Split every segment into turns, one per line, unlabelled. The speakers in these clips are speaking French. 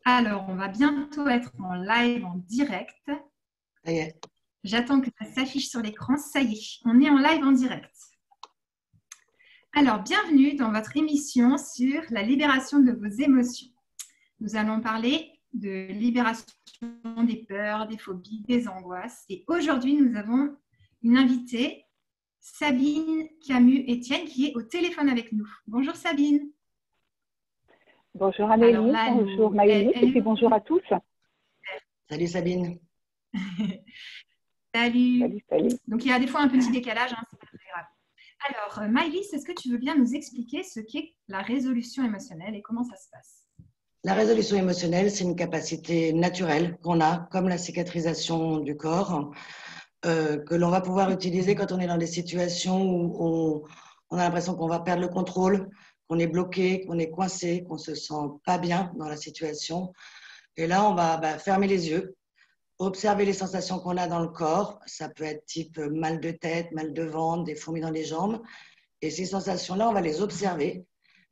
Alors, on va bientôt être en live, en direct.
Ça y est.
J'attends que ça s'affiche sur l'écran. Ça y est, on est en live en direct. Alors, bienvenue dans votre émission sur la libération de vos émotions. Nous allons parler de libération des peurs, des phobies, des angoisses. Et aujourd'hui, nous avons une invitée, Sabine Camus-Etienne, qui est au téléphone avec nous. Bonjour Sabine.
Bonjour Amélie, bonjour Maëlys, et puis bonjour à tous.
Salut Sabine.
Salut.
Salut.
Donc, il y a des fois un petit décalage, hein, c'est pas très grave. Alors, Maëlys, est-ce que tu veux bien nous expliquer ce qu'est la résolution émotionnelle et comment ça se passe?
La résolution émotionnelle, c'est une capacité naturelle qu'on a, comme la cicatrisation du corps, que l'on va pouvoir utiliser quand on est dans des situations où on a l'impression qu'on va perdre le contrôle, qu'on est bloqué, qu'on est coincé, qu'on se sent pas bien dans la situation. Et là, on va fermer les yeux, observer les sensations qu'on a dans le corps. Ça peut être type mal de tête, mal de ventre, des fourmis dans les jambes. Et ces sensations-là, on va les observer.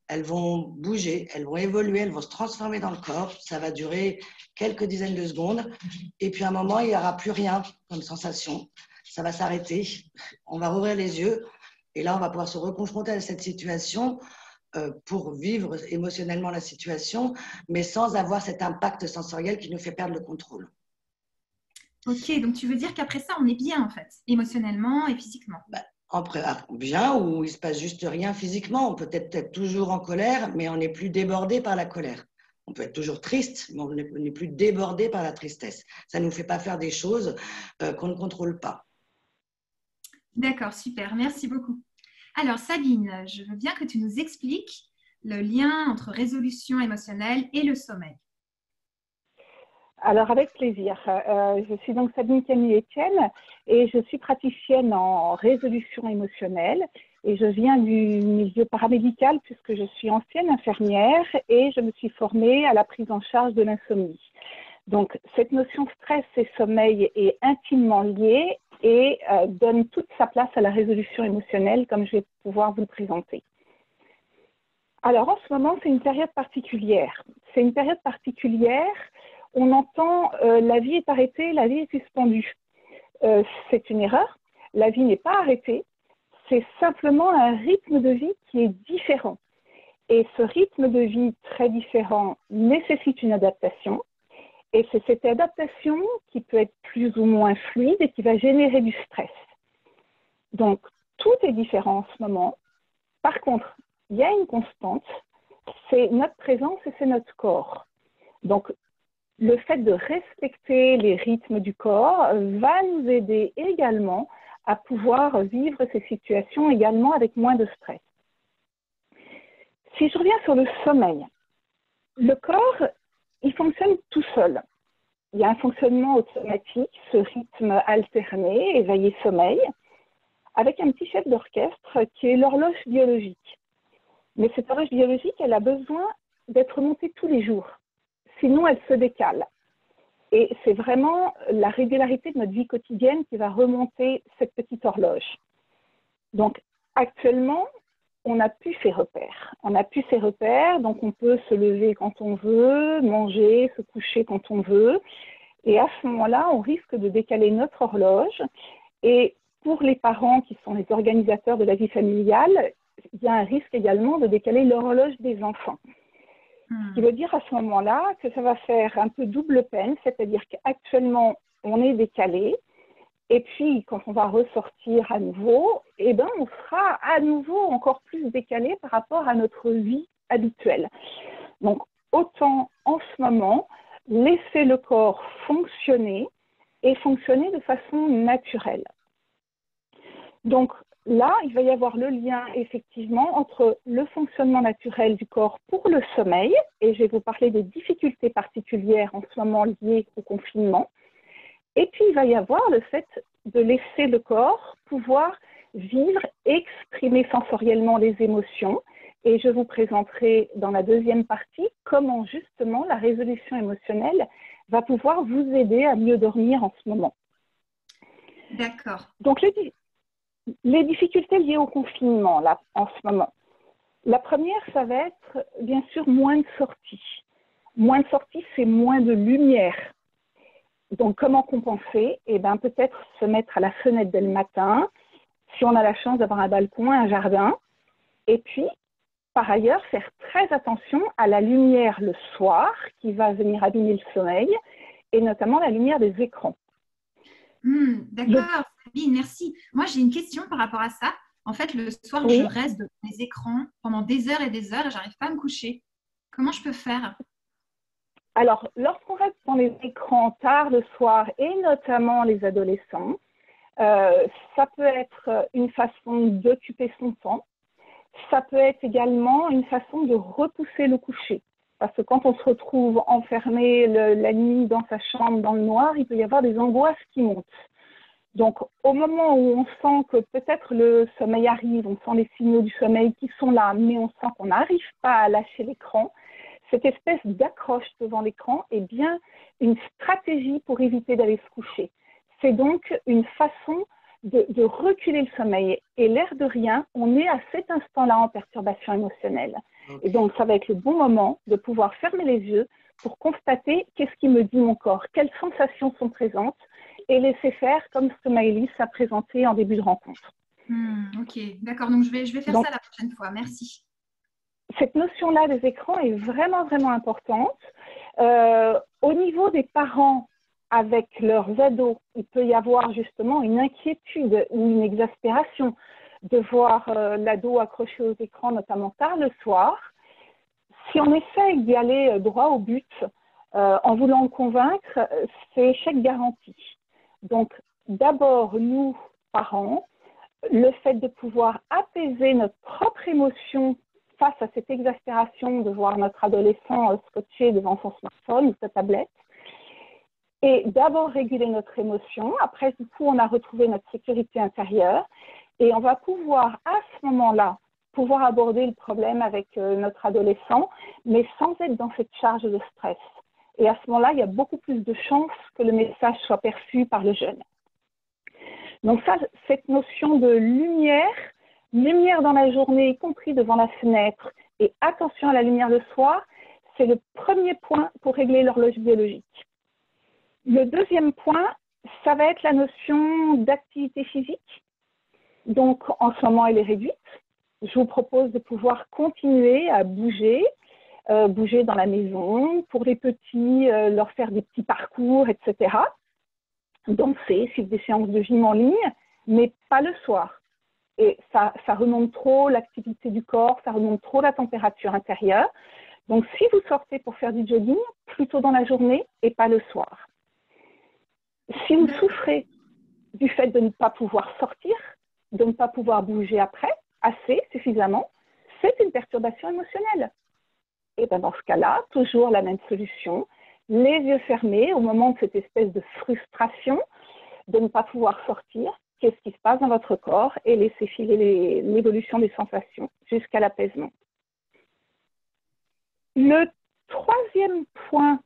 Elles vont bouger, elles vont évoluer, elles vont se transformer dans le corps. Ça va durer quelques dizaines de secondes. Et puis à un moment, il n'y aura plus rien comme sensation. Ça va s'arrêter. On va rouvrir les yeux. Et là, on va pouvoir se reconfronter à cette situation pour vivre émotionnellement la situation, mais sans avoir cet impact sensoriel qui nous fait perdre le contrôle.
Ok, donc tu veux dire qu'après ça, on est bien en fait, émotionnellement et physiquement.
Bien, ou il se passe juste rien physiquement. On peut être toujours en colère, mais on n'est plus débordé par la colère. On peut être toujours triste, mais on n'est plus débordé par la tristesse. Ça ne nous fait pas faire des choses qu'on ne contrôle pas.
D'accord, super, merci beaucoup. Alors Sabine, je veux bien que tu nous expliques le lien entre résolution émotionnelle et le sommeil.
Alors avec plaisir. Je suis donc Sabine Camus-Etienne et je suis praticienne en résolution émotionnelle et je viens du milieu paramédical puisque je suis ancienne infirmière et je me suis formée à la prise en charge de l'insomnie. Donc cette notion stress et sommeil est intimement liée et donne toute sa place à la résolution émotionnelle comme je vais pouvoir vous le présenter. Alors en ce moment, c'est une période particulière. C'est une période particulière. On entend la vie est arrêtée, la vie est suspendue. C'est une erreur. La vie n'est pas arrêtée. C'est simplement un rythme de vie qui est différent. Et ce rythme de vie très différent nécessite une adaptation. Et c'est cette adaptation qui peut être plus ou moins fluide et qui va générer du stress. Donc, tout est différent en ce moment. Par contre, il y a une constante, c'est notre présence et c'est notre corps. Donc, le fait de respecter les rythmes du corps va nous aider également à pouvoir vivre ces situations également avec moins de stress. Si je reviens sur le sommeil, le corps, il fonctionne tout seul. Il y a un fonctionnement automatique, ce rythme alterné, éveillé-sommeil, avec un petit chef d'orchestre qui est l'horloge biologique. Mais cette horloge biologique, elle a besoin d'être montée tous les jours. Sinon, elle se décale. Et c'est vraiment la régularité de notre vie quotidienne qui va remonter cette petite horloge. Donc, actuellement, on n'a plus ces repères. On n'a plus ces repères, donc on peut se lever quand on veut, manger, se coucher quand on veut. Et à ce moment-là, on risque de décaler notre horloge. Et pour les parents qui sont les organisateurs de la vie familiale, il y a un risque également de décaler l'horloge des enfants. Ce qui veut dire à ce moment-là que ça va faire un peu double peine, c'est-à-dire qu'actuellement, on est décalé, et puis quand on va ressortir à nouveau, eh ben, on sera à nouveau encore plus décalé par rapport à notre vie habituelle. Donc, autant en ce moment, laisser le corps fonctionner et fonctionner de façon naturelle. Donc, là, il va y avoir le lien effectivement entre le fonctionnement naturel du corps pour le sommeil, et je vais vous parler des difficultés particulières en ce moment liées au confinement, et puis il va y avoir le fait de laisser le corps pouvoir vivre, exprimer sensoriellement les émotions, et je vous présenterai dans la deuxième partie comment justement la résolution émotionnelle va pouvoir vous aider à mieux dormir en ce moment.
D'accord.
Donc, les difficultés liées au confinement, là, en ce moment. La première, ça va être, bien sûr, moins de sorties. Moins de sorties, c'est moins de lumière. Donc, comment compenser? Eh bien, peut-être se mettre à la fenêtre dès le matin, si on a la chance d'avoir un balcon, un jardin. Et puis, par ailleurs, faire très attention à la lumière le soir qui va venir abîmer le sommeil, et notamment la lumière des écrans.
D'accord, Sabine, merci. Moi, j'ai une question par rapport à ça. En fait, le soir, je
Oui.
reste devant les écrans pendant des heures et je n'arrive pas à me coucher. Comment je peux faire?
Alors, lorsqu'on reste dans les écrans tard le soir, et notamment les adolescents, ça peut être une façon d'occuper son temps. Ça peut être également une façon de repousser le coucher. Parce que quand on se retrouve enfermé la nuit dans sa chambre, dans le noir, il peut y avoir des angoisses qui montent. Donc, au moment où on sent que peut-être le sommeil arrive, on sent les signaux du sommeil qui sont là, mais on sent qu'on n'arrive pas à lâcher l'écran, cette espèce d'accroche devant l'écran est bien une stratégie pour éviter d'aller se coucher. C'est donc une façon de reculer le sommeil. Et l'air de rien, on est à cet instant-là en perturbation émotionnelle. Okay. Et donc, ça va être le bon moment de pouvoir fermer les yeux pour constater qu'est-ce qui me dit mon corps, quelles sensations sont présentes, et laisser faire comme ce que Maëlys a présenté en début de rencontre.
Ok, d'accord. Donc, je vais faire ça la prochaine fois. Merci.
Cette notion-là des écrans est vraiment, vraiment importante. Au niveau des parents avec leurs ados, il peut y avoir justement une inquiétude ou une exaspération de voir l'ado accroché aux écrans, notamment tard le soir. Si on essaye d'y aller droit au but, en voulant le convaincre, c'est échec garanti. Donc, d'abord, nous, parents, le fait de pouvoir apaiser notre propre émotion face à cette exaspération de voir notre adolescent scotché devant son smartphone ou sa tablette, et d'abord réguler notre émotion. Après, du coup, on a retrouvé notre sécurité intérieure et on va pouvoir, à ce moment-là, pouvoir aborder le problème avec notre adolescent, mais sans être dans cette charge de stress. Et à ce moment-là, il y a beaucoup plus de chances que le message soit perçu par le jeune. Donc ça, cette notion de lumière dans la journée, y compris devant la fenêtre, et attention à la lumière le soir, c'est le premier point pour régler l'horloge biologique. Le deuxième point, ça va être la notion d'activité physique. Donc, en ce moment, elle est réduite. Je vous propose de pouvoir continuer à bouger, bouger dans la maison, pour les petits, leur faire des petits parcours, etc. Danser, suivre des séances de gym en ligne, mais pas le soir. Et ça remonte trop l'activité du corps, ça remonte trop la température intérieure. Donc, si vous sortez pour faire du jogging, plutôt dans la journée et pas le soir. Si vous souffrez du fait de ne pas pouvoir sortir, de ne pas pouvoir bouger après, suffisamment, c'est une perturbation émotionnelle. Et bien dans ce cas-là, toujours la même solution, les yeux fermés au moment de cette espèce de frustration de ne pas pouvoir sortir, qu'est-ce qui se passe dans votre corps et laisser filer l'évolution des sensations jusqu'à l'apaisement. Le troisième point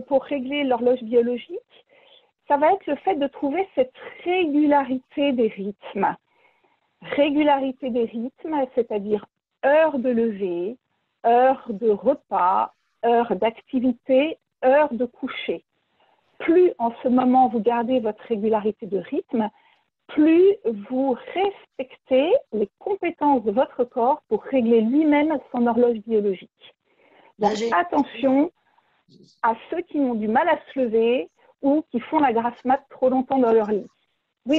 pour régler l'horloge biologique, ça va être le fait de trouver cette régularité des rythmes. Régularité des rythmes, c'est-à-dire heure de lever, heure de repas, heure d'activité, heure de coucher. Plus en ce moment vous gardez votre régularité de rythme, plus vous respectez les compétences de votre corps pour régler lui-même son horloge biologique. Donc attention à ceux qui ont du mal à se lever ou qui font la grasse mat trop longtemps dans leur lit.
Oui,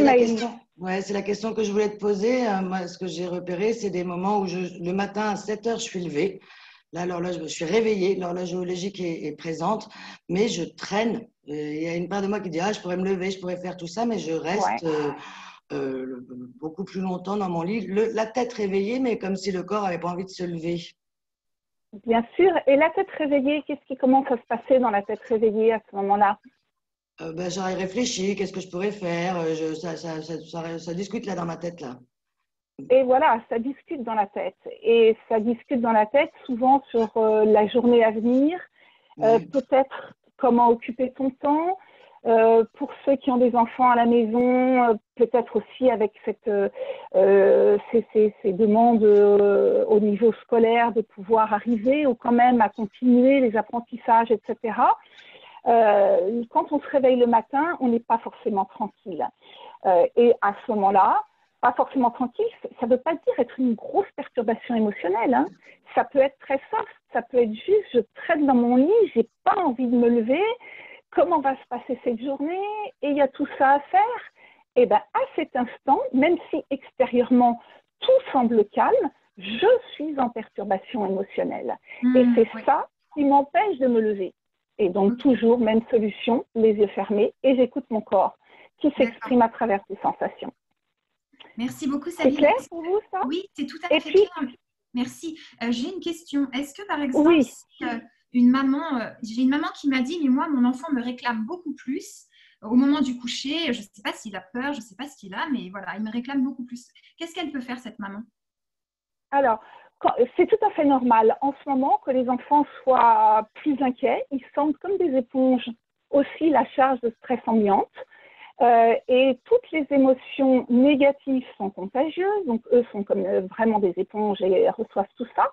c'est la question que je voulais te poser. Moi, ce que j'ai repéré, c'est des moments où le matin à 7 heures, je suis levée. Là, je suis réveillée, l'horloge biologique est présente, mais je traîne. Il y a une part de moi qui dit « Ah, je pourrais me lever, je pourrais faire tout ça », mais je reste beaucoup plus longtemps dans mon lit. La tête réveillée, mais comme si le corps n'avait pas envie de se lever.
Bien sûr. Et la tête réveillée, qu'est-ce qui commence à se passer dans la tête réveillée à ce moment-là?
J'aurais réfléchi, qu'est-ce que je pourrais faire, ça discute là dans ma tête là.
Et voilà, ça discute dans la tête. Et ça discute dans la tête souvent sur la journée à venir, peut-être comment occuper son temps, Pour ceux qui ont des enfants à la maison, peut-être aussi avec ces demandes au niveau scolaire de pouvoir arriver ou quand même à continuer les apprentissages, etc. Quand on se réveille le matin, on n'est pas forcément tranquille. Et à ce moment-là, pas forcément tranquille, ça ne veut pas dire être une grosse perturbation émotionnelle. Hein. Ça peut être très soft, ça peut être juste, je traîne dans mon lit, je n'ai pas envie de me lever, comment va se passer cette journée, et il y a tout ça à faire. Et bien, à cet instant, même si extérieurement tout semble calme, je suis en perturbation émotionnelle. Et c'est ça qui m'empêche de me lever. Et donc, toujours, même solution, les yeux fermés, et j'écoute mon corps qui s'exprime à travers ces sensations.
Merci beaucoup, Sabine.
C'est clair pour vous, ça?
Oui, c'est tout à fait clair. Merci. J'ai une question. Est-ce que, par exemple,
oui.
si, j'ai une maman qui m'a dit, mais moi, mon enfant me réclame beaucoup plus au moment du coucher. Je ne sais pas s'il a peur, je ne sais pas ce qu'il a, mais voilà, il me réclame beaucoup plus. Qu'est-ce qu'elle peut faire, cette maman?
Alors, c'est tout à fait normal en ce moment que les enfants soient plus inquiets. Ils sentent comme des éponges aussi la charge de stress ambiante. Et toutes les émotions négatives sont contagieuses, donc eux sont comme vraiment des éponges et reçoivent tout ça,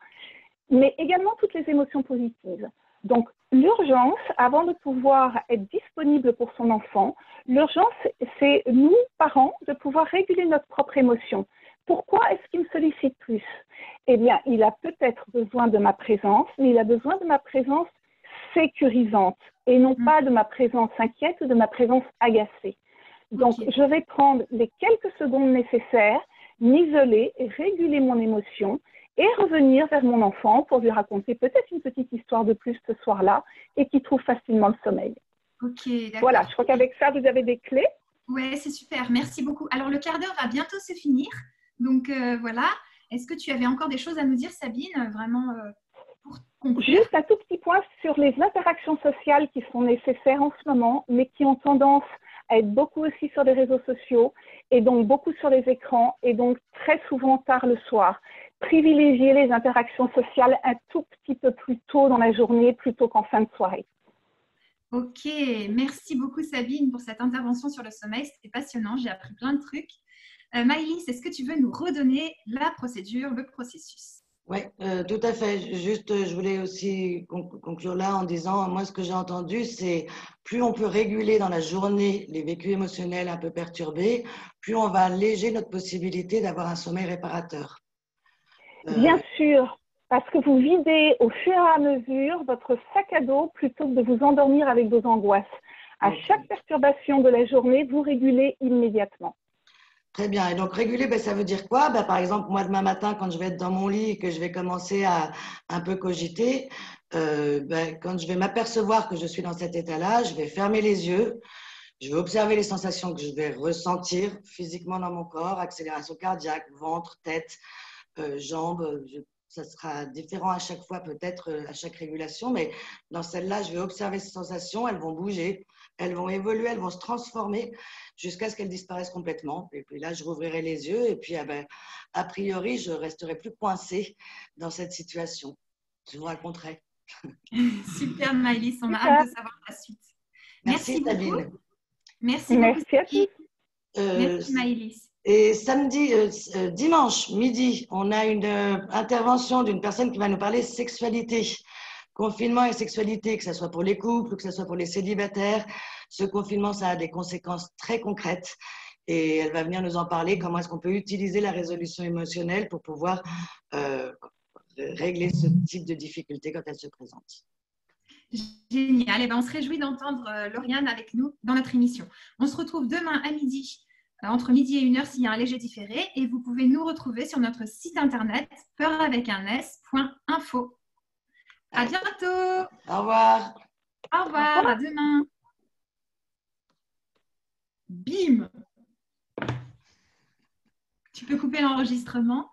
mais également toutes les émotions positives. Donc l'urgence, avant de pouvoir être disponible pour son enfant, l'urgence, c'est nous, parents, de pouvoir réguler notre propre émotion. Pourquoi est-ce qu'il me sollicite plus? Eh bien, il a peut-être besoin de ma présence, mais il a besoin de ma présence sécurisante et non pas de ma présence inquiète ou de ma présence agacée. Donc, je vais prendre les quelques secondes nécessaires, m'isoler, réguler mon émotion et revenir vers mon enfant pour lui raconter peut-être une petite histoire de plus ce soir-là et qu'il trouve facilement le sommeil.
Ok, d'accord.
Voilà, je crois qu'avec ça, vous avez des clés.
Oui, c'est super. Merci beaucoup. Alors, le quart d'heure va bientôt se finir. Donc, voilà. Est-ce que tu avais encore des choses à nous dire, Sabine, vraiment pour conclure?
Juste un tout petit point sur les interactions sociales qui sont nécessaires en ce moment, mais qui ont tendance à être beaucoup aussi sur les réseaux sociaux et donc beaucoup sur les écrans et donc très souvent tard le soir. Privilégier les interactions sociales un tout petit peu plus tôt dans la journée plutôt qu'en fin de soirée.
Ok, merci beaucoup Sabine pour cette intervention sur le sommeil, c'était passionnant, j'ai appris plein de trucs. Maëlys, est-ce que tu veux nous redonner la procédure, le processus?
Oui, tout à fait. Juste, je voulais aussi conclure là en disant, moi, ce que j'ai entendu, c'est plus on peut réguler dans la journée les vécus émotionnels un peu perturbés, plus on va alléger notre possibilité d'avoir un sommeil réparateur.
Bien sûr, parce que vous videz au fur et à mesure votre sac à dos plutôt que de vous endormir avec vos angoisses. À chaque perturbation de la journée, vous régulez immédiatement.
Très bien. Et donc, réguler, ben, ça veut dire quoi? Ben, par exemple, moi, demain matin, quand je vais être dans mon lit et que je vais commencer à un peu cogiter, ben, quand je vais m'apercevoir que je suis dans cet état-là, je vais fermer les yeux, je vais observer les sensations que je vais ressentir physiquement dans mon corps, accélération cardiaque, ventre, tête, jambes. Ça sera différent à chaque fois, peut-être à chaque régulation, mais dans celle-là, je vais observer ces sensations, elles vont bouger, elles vont évoluer, elles vont se transformer jusqu'à ce qu'elles disparaissent complètement. Et puis là, je rouvrirai les yeux et puis, a priori, je resterai plus coincée dans cette situation. Je vous raconterai.
Super Maëlys, on a hâte de savoir la suite.
Merci Sabine.
Beaucoup. Merci beaucoup.
Merci à tous.
Merci Maëlys.
Et samedi, dimanche midi, on a une intervention d'une personne qui va nous parler sexualité. Confinement et sexualité, que ce soit pour les couples ou que ce soit pour les célibataires. Ce confinement, ça a des conséquences très concrètes. Et elle va venir nous en parler, comment est-ce qu'on peut utiliser la résolution émotionnelle pour pouvoir régler ce type de difficultés quand elles se présentent.
Génial. Et ben, on se réjouit d'entendre Lauriane avec nous dans notre émission. On se retrouve demain à midi, entre midi et 1h s'il y a un léger différé. Et vous pouvez nous retrouver sur notre site internet peuravec1s.info. À bientôt.
Au revoir.
Au revoir. À demain. Bim. Tu peux couper l'enregistrement.